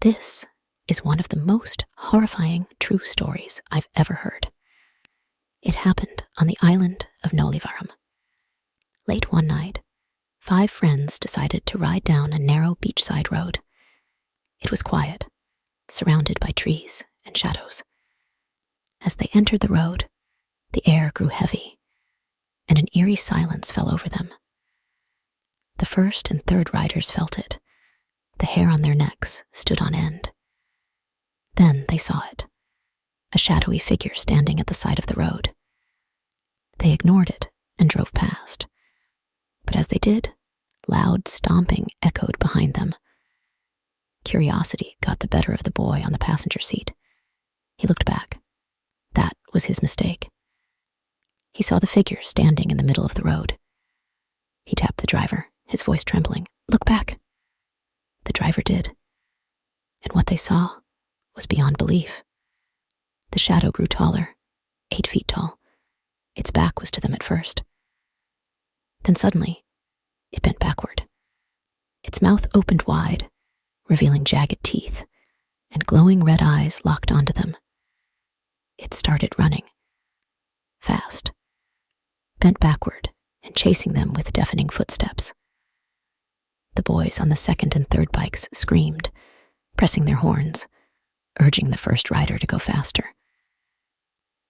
This is one of the most horrifying true stories I've ever heard. It happened on the island of Nolhivaram. Late one night, 5 friends decided to ride down a narrow beachside road. It was quiet, surrounded by trees and shadows. As they entered the road, the air grew heavy, and an eerie silence fell over them. The first and third riders felt it. The hair on their necks stood on end. Then they saw it, a shadowy figure standing at the side of the road. They ignored it and drove past. But as they did, loud stomping echoed behind them. Curiosity got the better of the boy on the passenger seat. He looked back. That was his mistake. He saw the figure standing in the middle of the road. He tapped the driver, his voice trembling. "Look back." The driver did. And what they saw was beyond belief. The shadow grew taller, 8 feet tall. Its back was to them at first. Then suddenly, it bent backward. Its mouth opened wide, revealing jagged teeth, and glowing red eyes locked onto them. It started running. Fast. Bent backward and chasing them with deafening footsteps. The boys on the second and third bikes screamed, pressing their horns, urging the first rider to go faster.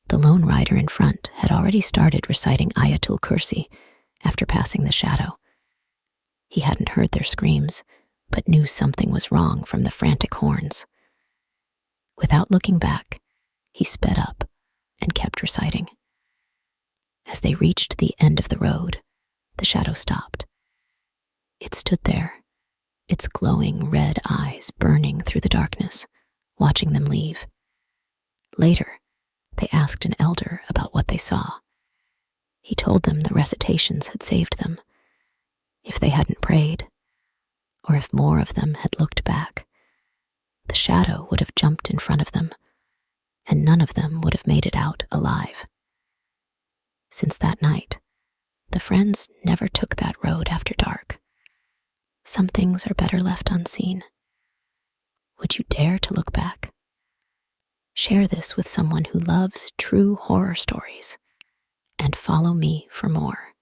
The lone rider in front had already started reciting Ayatul Kursi after passing the shadow. He hadn't heard their screams, but knew something was wrong from the frantic horns. Without looking back, he sped up and kept reciting. As they reached the end of the road, the shadow stopped. It stood there, its glowing red eyes burning through the darkness, watching them leave. Later, they asked an elder about what they saw. He told them the recitations had saved them. If they hadn't prayed, or if more of them had looked back, the shadow would have jumped in front of them, and none of them would have made it out alive. Since that night, the friends never took that road after dark. Some things are better left unseen. Would you dare to look back? Share this with someone who loves true horror stories, and follow me for more.